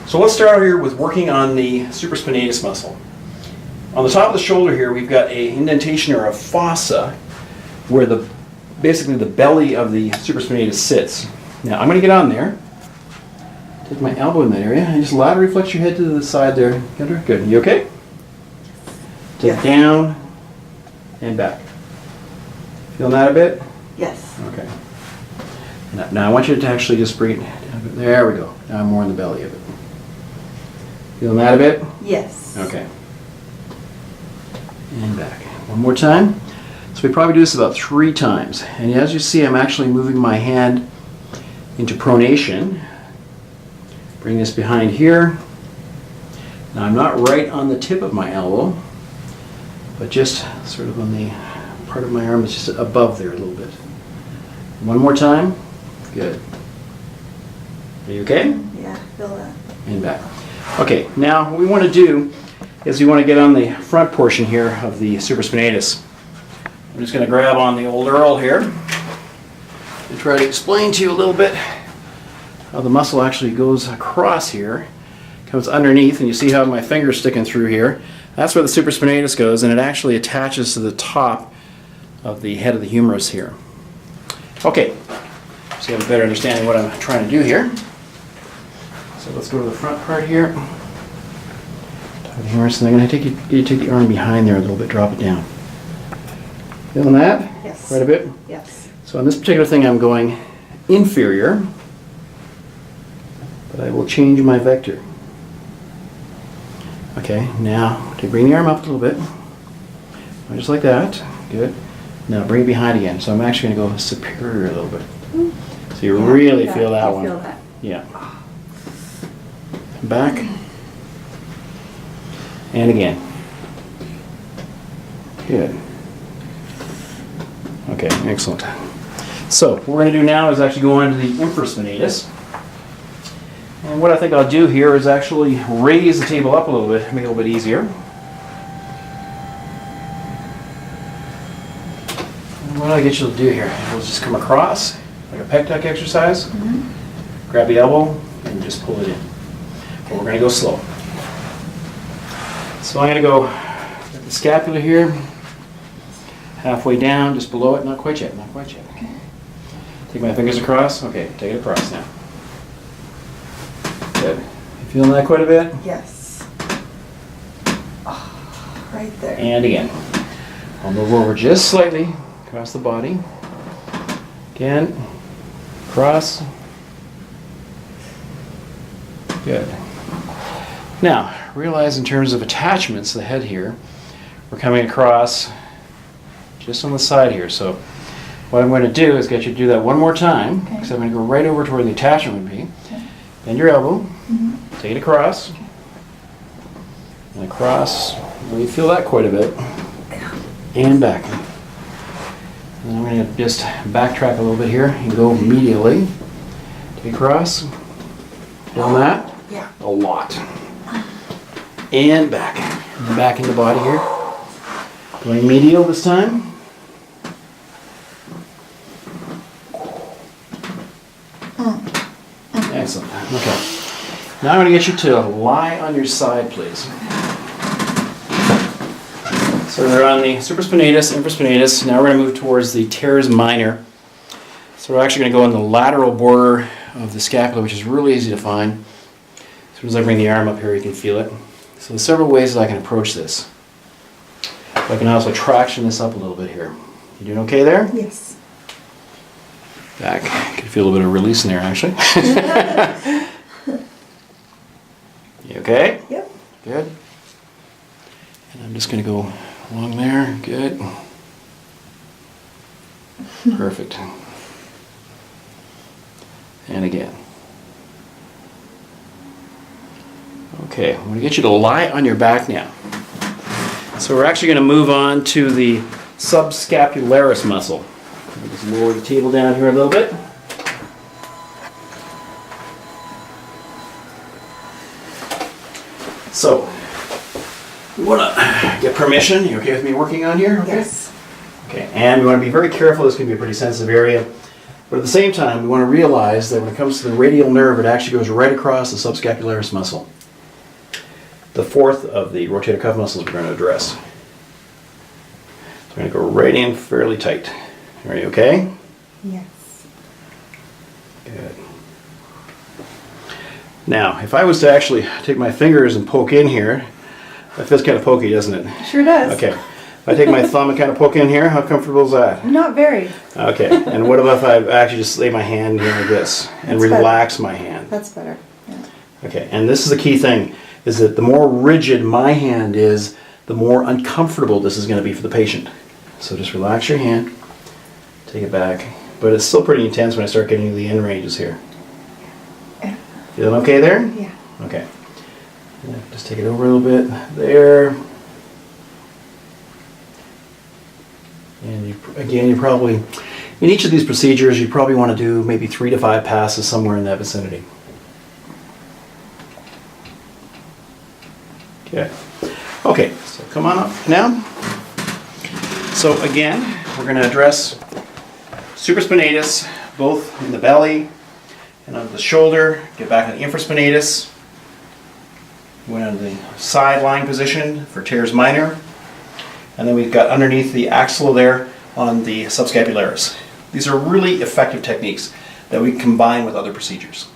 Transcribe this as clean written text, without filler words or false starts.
So let's start out here with working on the supraspinatus muscle. On the top of the shoulder here, we've got an indentation or a fossa where basically the belly of the supraspinatus sits. Now I'm going to get on there, take my elbow in that area, and just laterally flex your head to the side there. Kendra, good. You okay? Take it down and back. Feeling that a bit? Yes. Okay. Now I want you to actually just bring it down. There we go. Now I'm more in the belly of it. Feeling that a bit? Yes. Okay. And back. One more time. So we probably do this about 3 times. And as you see, I'm actually moving my hand into pronation. Bring this behind here. Now I'm not right on the tip of my elbow, but just sort of on the part of my arm that's just above there a little bit. One more time. Good. Are you okay? Yeah, feel that. And back. Okay, now what we want to do is we want to get on the front portion here of the supraspinatus. I'm just going to grab on the old Earl here and try to explain to you a little bit how the muscle actually goes across here, comes underneath, and you see how my finger's sticking through here. That's where the supraspinatus goes, and it actually attaches to the top of the head of the humerus here. Okay, so you have a better understanding of what I'm trying to do here. So let's go to the front part here. Top of the humerus, and I'm going to get you to take the arm behind there a little bit, drop it down. Feeling that? Yes. Quite a bit? Yes. So on this particular thing I'm going inferior, but I will change my vector. Okay, now to bring the arm up a little bit, just like that. Good. Now bring it behind again. So I'm actually going to go superior a little bit. So you really feel that one. Feel that. Yeah. Back. And again. Good. Okay, excellent. So what we're going to do now is actually go on to the infraspinatus. And what I think I'll do here is actually raise the table up a little bit, make it a little bit easier. And what I get you to do here, we'll just come across, like a pec deck exercise, grab the elbow, and just pull it in. But we're going to go slow. So I'm going to go at the scapula here, halfway down, just below it, not quite yet, not quite yet. Okay. Take my fingers across, okay, take it across now. Good. You feeling that quite a bit? Yes. Oh, right there. And again. I'll move over just slightly across the body. Again. Cross. Good. Now, realize in terms of attachments, the head here, we're coming across just on the side here. So what I'm going to do is get you to do that one more time, because I'm going to go right over to where the attachment would be. Bend your elbow, take it across, and across. Well, you feel that quite a bit, and back. And I'm going to just backtrack a little bit here and go medially. Take it across. Feel that? Yeah. A lot. And back. And back in the body here. Going medial this time. Excellent. Okay. Now I'm going to get you to lie on your side, please. So we're on the supraspinatus, infraspinatus. Now we're going to move towards the teres minor. So we're actually going to go on the lateral border of the scapula, which is really easy to find. As soon as I bring the arm up here, you can feel it. So there's several ways that I can approach this. I can also traction this up a little bit here. You doing okay there? Yes. Back. You can feel a little bit of release in there, actually. You okay? Yep. Good. And I'm just going to go along there. Good. Perfect. And again. Okay, I'm going to get you to lie on your back now. So we're actually going to move on to the Subscapularis Muscle. I'll just lower the table down here a little bit. So, we want to get permission. You okay with me working on here? Okay. Yes. Okay, and we want to be very careful. This can be a pretty sensitive area. But at the same time, we want to realize that when it comes to the radial nerve, it actually goes right across the subscapularis muscle. The fourth of the rotator cuff muscles we're going to address. So we're going to go right in fairly tight. Are you okay? Yes. Good. Now, if I was to actually take my fingers and poke in here, that feels kind of pokey, doesn't it? Sure does. Okay. If I take my thumb and kind of poke in here, how comfortable is that? Not very. Okay. And what about if I actually just lay my hand here like this and That's relax my hand? That's better. Yeah. Okay. And this is the key thing, is that the more rigid my hand is, the more uncomfortable this is going to be for the patient. So just relax your hand, take it back. But it's still pretty intense when I start getting to the end ranges here. Yeah. Feeling okay there? Yeah. Okay. Yeah, just take it over a little bit there. And you probably, in each of these procedures, you probably want to do maybe 3 to 5 passes somewhere in that vicinity. Okay. Okay, so come on up now. So again, we're going to address supraspinatus, both in the belly and on the shoulder. Get back to the infraspinatus. Went on the side lying position for teres minor. And then we've got underneath the axilla there on the subscapularis. These are really effective techniques that we combine with other procedures.